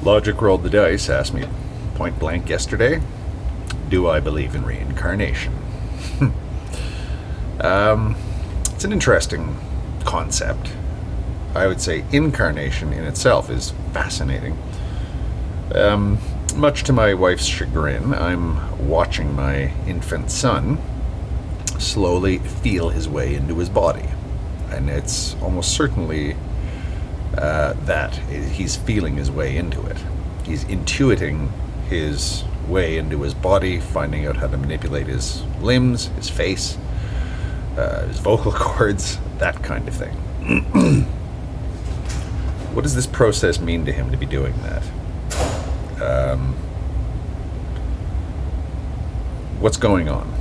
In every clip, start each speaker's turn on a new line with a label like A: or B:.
A: Logic rolled the dice, asked me point blank yesterday, do I believe in reincarnation? It's an interesting concept. I would say incarnation in itself is fascinating. Much to my wife's chagrin, I'm watching my infant son slowly feel his way into his body. And it's almost certainly that he's feeling his way into it. He's intuiting his way into his body, finding out how to manipulate his limbs, his face, his vocal cords, that kind of thing. What does this process mean to him to be doing that? What's going on?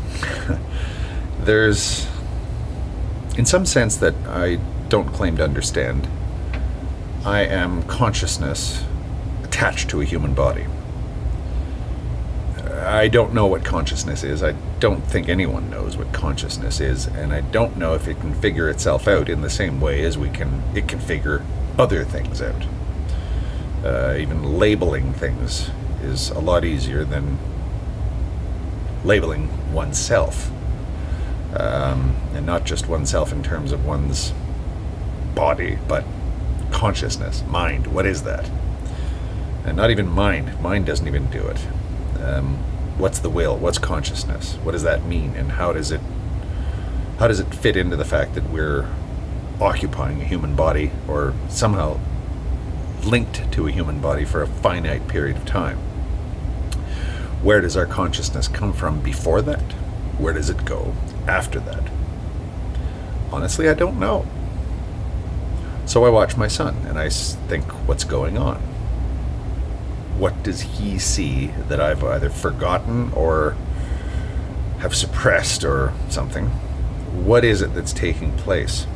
A: There's, in some sense that I don't claim to understand, I am consciousness attached to a human body. I don't know what consciousness is. I don't think anyone knows what consciousness is, and I don't know if it can figure itself out in the same way as it can figure other things out. Even labeling things is a lot easier than labeling oneself. And not just oneself in terms of one's body, but consciousness, mind. What is that? And not even mind. Mind doesn't even do it. What's the will? What's consciousness? What does that mean? And how does it fit into the fact that we're occupying a human body, or somehow linked to a human body for a finite period of time? Where does our consciousness come from before that? Where does it go after that? Honestly, I don't know. So I watch my son and I think, what's going on? What does he see that I've either forgotten or have suppressed or something? What is it that's taking place?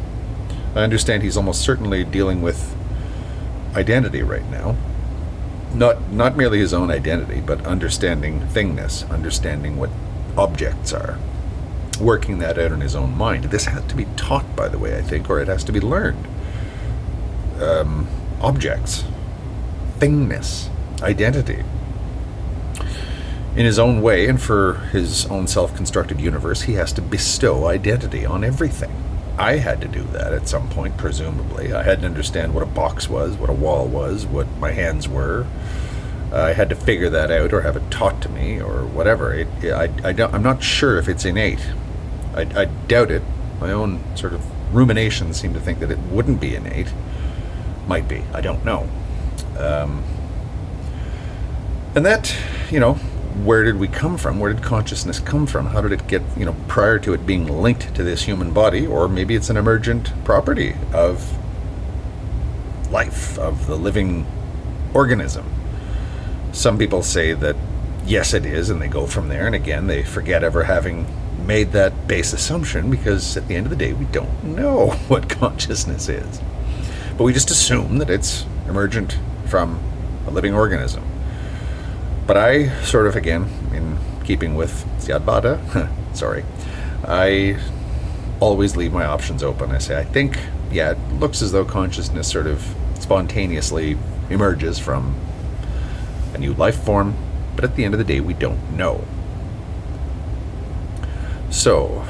A: I understand he's almost certainly dealing with identity right now. Not merely his own identity, but understanding thingness, understanding what objects are, working that out in his own mind. This has to be taught, by the way, I think, or it has to be learned. Objects, thingness, identity. In his own way, and for his own self-constructed universe, he has to bestow identity on everything. I had to do that at some point, presumably. I had to understand what a box was, what a wall was, what my hands were. I had to figure that out or have it taught to me or whatever. I'm not sure if it's innate. I doubt it. My own sort of ruminations seem to think that it wouldn't be innate. Might be. I don't know. And that, where did we come from? Where did consciousness come from? How did it get, prior to it being linked to this human body? Or maybe it's an emergent property of life, of the living organism. Some people say that, yes, it is, and they go from there, and again, they forget ever having made that base assumption, because at the end of the day, we don't know what consciousness is. But we just assume that it's emergent from a living organism. But I sort of, again, in keeping with Syadbada, sorry, I always leave my options open. I say, I think, yeah, it looks as though consciousness sort of spontaneously emerges from a new life form, but at the end of the day, we don't know. So,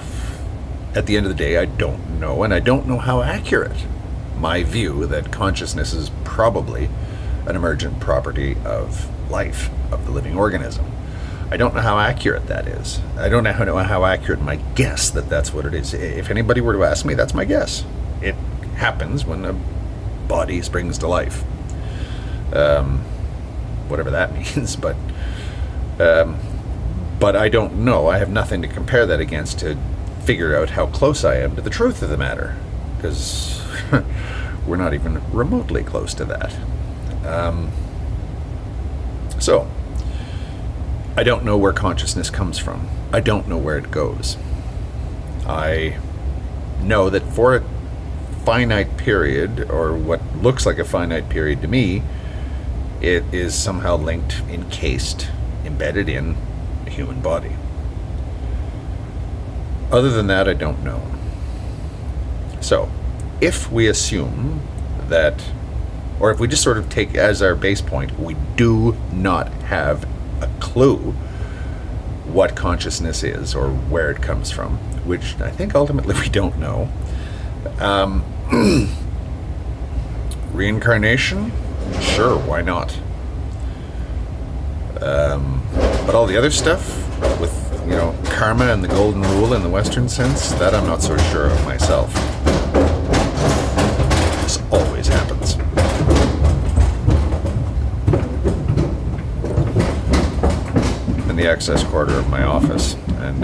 A: at the end of the day, I don't know, and I don't know how accurate my view that consciousness is probably an emergent property of life, of the living organism. I don't know how accurate that is. I don't know how accurate my guess that that's what it is. If anybody were to ask me, that's my guess. It happens when a body springs to life. Whatever that means, but I don't know. I have nothing to compare that against to figure out how close I am to the truth of the matter, because we're not even remotely close to that. So, I don't know where consciousness comes from. I don't know where it goes. I know that for a finite period, or what looks like a finite period to me, it is somehow linked, encased, embedded in a human body. Other than that, I don't know. So, if we assume that or if we just sort of take as our base point, we do not have a clue what consciousness is or where it comes from, which I think ultimately we don't know. Reincarnation? Sure, why not? But all the other stuff with, you know, karma and the golden rule in the Western sense, that I'm not so sure of myself. This always happens. In the access corridor of my office, and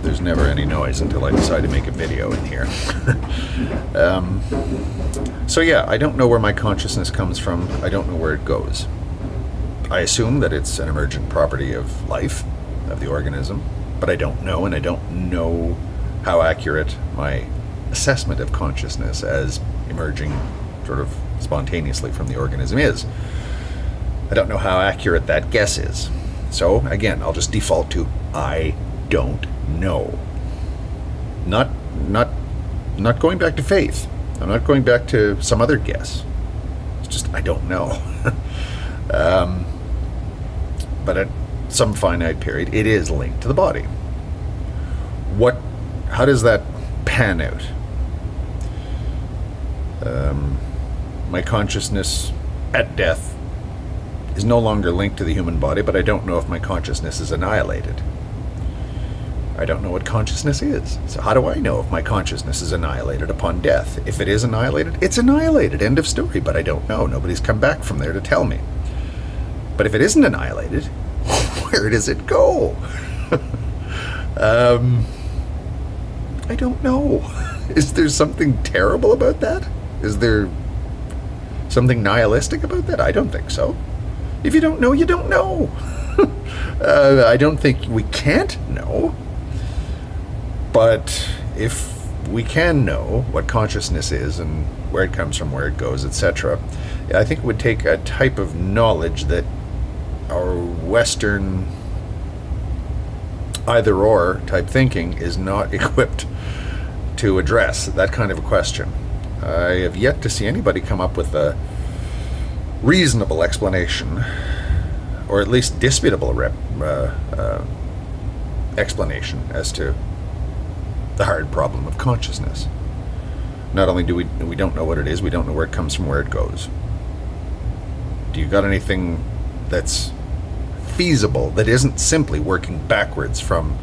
A: there's never any noise until I decide to make a video in here. So yeah, I don't know where my consciousness comes from. I don't know where it goes. I assume that it's an emergent property of life, of the organism, but I don't know, and I don't know how accurate my assessment of consciousness as emerging sort of spontaneously from the organism is. I don't know how accurate that guess is. So again, I'll just default to I don't know. Not going back to faith. I'm not going back to some other guess. It's just I don't know. But at some finite period, it is linked to the body. How does that pan out? My consciousness at death is no longer linked to the human body, but I don't know if my consciousness is annihilated. I don't know what consciousness is. So how do I know if my consciousness is annihilated upon death? If it is annihilated, it's annihilated. End of story. But I don't know. Nobody's come back from there to tell me. But if it isn't annihilated, where does it go? I don't know. Is there something terrible about that? Is there something nihilistic about that? I don't think so. If you don't know, you don't know. I don't think we can't know. But if we can know what consciousness is and where it comes from, where it goes, etc., I think it would take a type of knowledge that our Western either-or type thinking is not equipped to address that kind of a question. I have yet to see anybody come up with a reasonable explanation, or at least disputable explanation as to the hard problem of consciousness. Not only do we don't know what it is, we don't know where it comes from, where it goes. Do you got anything that's feasible, that isn't simply working backwards from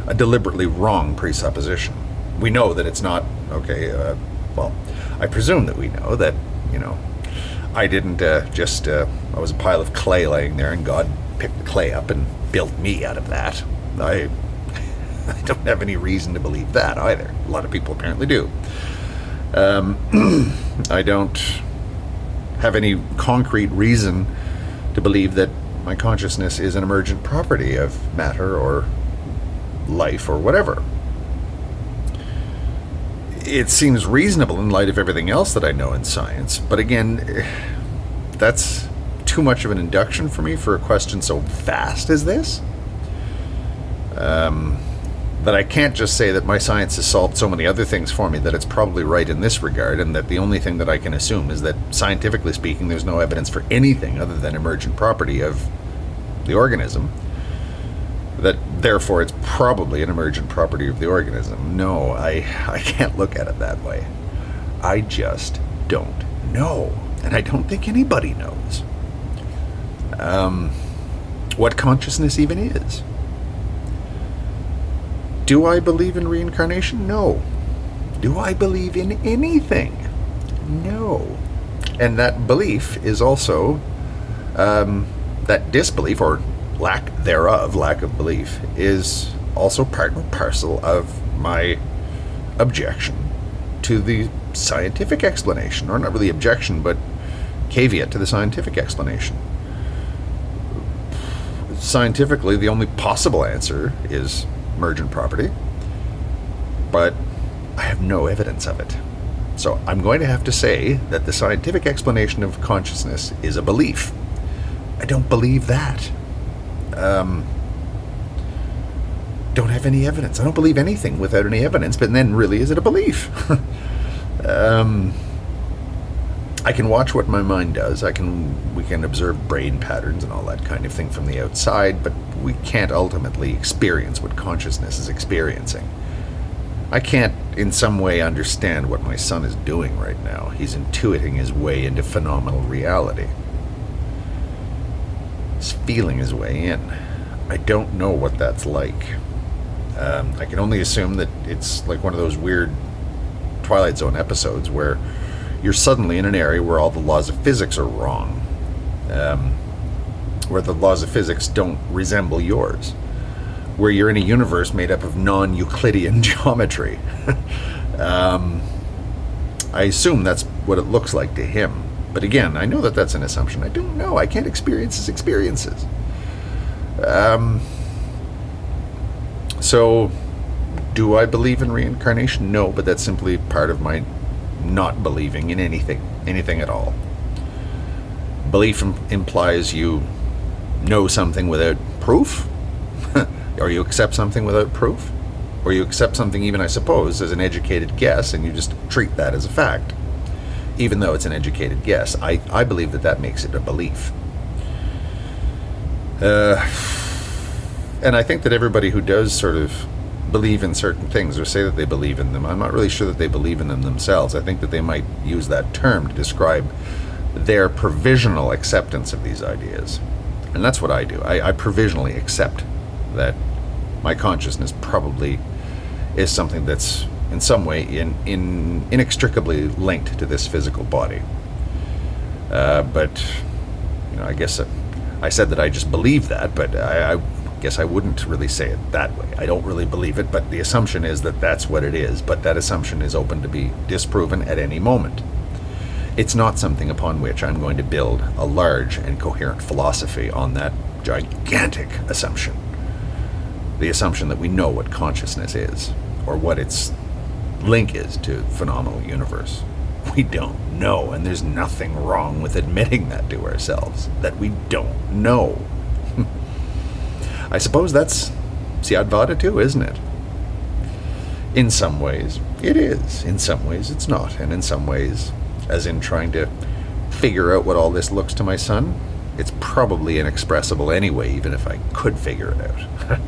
A: a deliberately wrong presupposition? We know that it's not, okay, well, I presume that we know that, you know, I didn't I was a pile of clay laying there and God picked the clay up and built me out of that. I don't have any reason to believe that either. A lot of people apparently do. I don't have any concrete reason to believe that my consciousness is an emergent property of matter or life or whatever. It seems reasonable in light of everything else that I know in science, but again, that's too much of an induction for me for a question so vast as this. That I can't just say that my science has solved so many other things for me that it's probably right in this regard, and that the only thing that I can assume is that, scientifically speaking, there's no evidence for anything other than emergent property of the organism, that therefore it's probably an emergent property of the organism. No, I can't look at it that way. I just don't know, and I don't think anybody knows what consciousness even is. Do I believe in reincarnation? No. Do I believe in anything? No. And that belief is also, that disbelief, or lack thereof, lack of belief, is also part and parcel of my objection to the scientific explanation, or not really objection, but caveat to the scientific explanation. Scientifically, the only possible answer is emergent property, but I have no evidence of it. So I'm going to have to say that the scientific explanation of consciousness is a belief. I don't believe that. Don't have any evidence. I don't believe anything without any evidence, but then really, is it a belief? I can watch what my mind does. We can observe brain patterns and all that kind of thing from the outside, but we can't ultimately experience what consciousness is experiencing. I can't in some way understand what my son is doing right now. He's intuiting his way into phenomenal reality. He's feeling his way in. I don't know what that's like. I can only assume that it's like one of those weird Twilight Zone episodes where you're suddenly in an area where all the laws of physics are wrong, where the laws of physics don't resemble yours, where you're in a universe made up of non-Euclidean geometry. I assume that's what it looks like to him. But again, I know that that's an assumption. I don't know. I can't experience his experiences. So, do I believe in reincarnation? No, but that's simply part of my not believing in anything at all. Belief implies you know something without proof, or you accept something without proof, or you accept something even, I suppose, as an educated guess, and you just treat that as a fact, even though it's an educated guess. I believe that makes it a belief. And I think that everybody who does sort of believe in certain things or say that they believe in them, I'm not really sure that they believe in them themselves. I think that they might use that term to describe their provisional acceptance of these ideas. And that's what I do. I provisionally accept that my consciousness probably is something that's in some way inextricably linked to this physical body. But, you know, I guess I said that I just believe that, but I guess I wouldn't really say it that way. I don't really believe it, but the assumption is that that's what it is. But that assumption is open to be disproven at any moment. It's not something upon which I'm going to build a large and coherent philosophy on that gigantic assumption. The assumption that we know what consciousness is, or what its link is to phenomenal universe. We don't know, and there's nothing wrong with admitting that to ourselves, that we don't know. I suppose that's Syadvada too, isn't it? In some ways, it is. In some ways, it's not. And in some ways, as in trying to figure out what all this looks to my son, it's probably inexpressible anyway, even if I could figure it out.